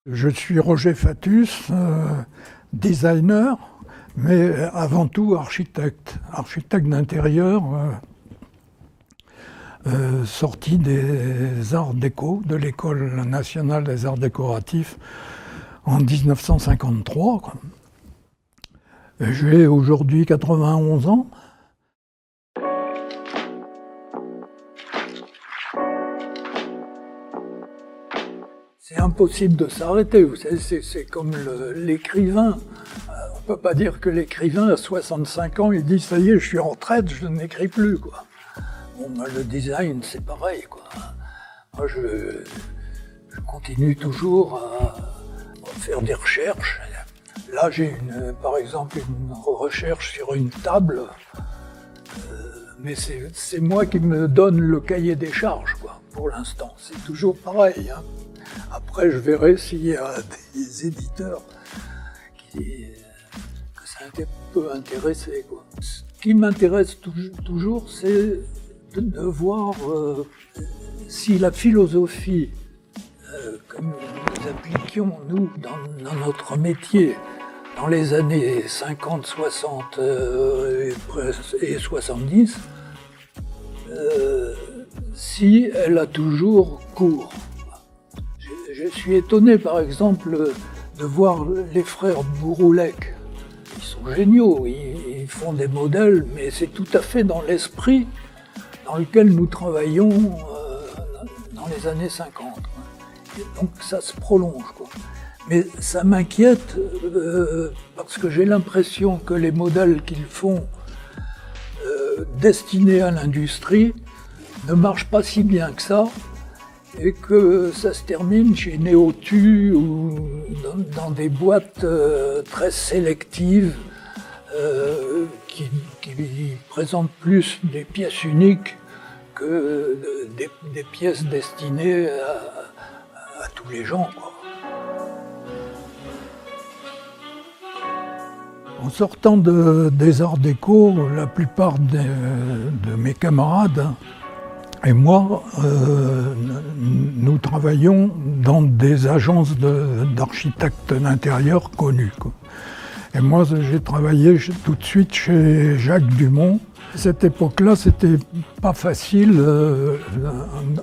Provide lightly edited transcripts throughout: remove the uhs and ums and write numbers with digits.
Je suis Roger Fatus, designer, mais avant tout architecte d'intérieur, sorti des arts déco, de l'École nationale des arts décoratifs en 1953. J'ai aujourd'hui 91 ans. C'est impossible de s'arrêter, vous savez, c'est comme l'écrivain. On ne peut pas dire que l'écrivain à 65 ans, il dit « ça y est, je suis en retraite, je n'écris plus ». Bon, le design, c'est pareil, quoi. Moi, je continue toujours à faire des recherches. Là, j'ai par exemple une recherche sur une table, mais c'est moi qui me donne le cahier des charges, quoi, pour l'instant. C'est toujours pareil, hein. Après, je verrai s'il y a des éditeurs que ça peut intéresser, quoi. Ce qui m'intéresse toujours, c'est de voir si la philosophie que nous appliquions, nous, dans notre métier, dans les années 50, 60 et 70, si elle a toujours cours. Je suis étonné, par exemple, de voir les frères Bouroulec. Ils sont géniaux, ils font des modèles, mais c'est tout à fait dans l'esprit dans lequel nous travaillons dans les années 50. Et donc ça se prolonge, quoi. Mais ça m'inquiète parce que j'ai l'impression que les modèles qu'ils font destinés à l'industrie ne marchent pas si bien que ça, et que ça se termine chez Néotu ou dans des boîtes très sélectives qui présentent plus des pièces uniques que des pièces destinées à tous les gens, quoi. En sortant des arts déco, la plupart de mes camarades et moi, nous travaillons dans des agences d'architectes d'intérieur connues, quoi. Et moi, j'ai travaillé tout de suite chez Jacques Dumont. À cette époque-là, c'était pas facile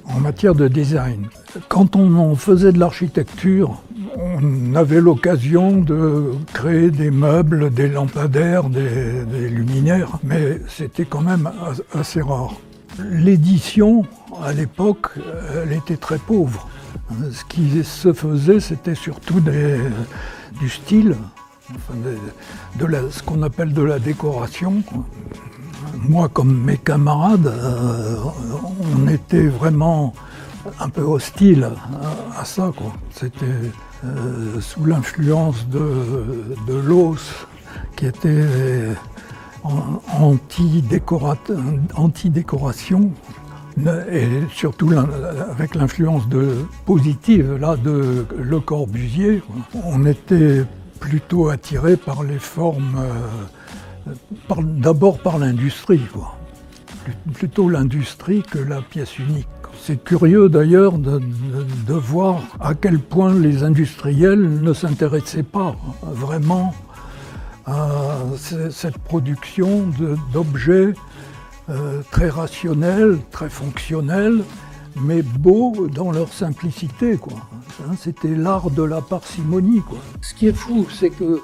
en matière de design. Quand on faisait de l'architecture, on avait l'occasion de créer des meubles, des lampadaires, des luminaires, mais c'était quand même assez rare. L'édition, à l'époque, elle était très pauvre. Ce qui se faisait, c'était surtout du style, enfin ce qu'on appelle de la décoration. Moi, comme mes camarades, on était vraiment un peu hostile à ça, quoi. C'était sous l'influence de Loos, qui était anti-décoration, et surtout avec l'influence positive là, de Le Corbusier. On était plutôt attiré par les formes, d'abord par l'industrie, quoi. Plutôt l'industrie que la pièce unique. C'est curieux d'ailleurs de voir à quel point les industriels ne s'intéressaient pas vraiment à cette production d'objets très rationnels, très fonctionnels, mais beaux dans leur simplicité, quoi. C'était l'art de la parcimonie, quoi. Ce qui est fou, c'est que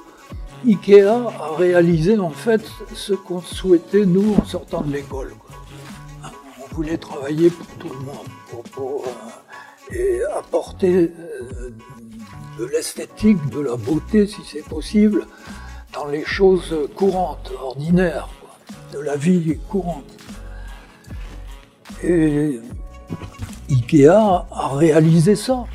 Ikea a réalisé en fait ce qu'on souhaitait nous en sortant de l'école, quoi. On voulait travailler pour tout le monde, et apporter de l'esthétique, de la beauté si c'est possible, dans les choses courantes, ordinaires, quoi, de la vie courante. Et Ikea a réalisé ça.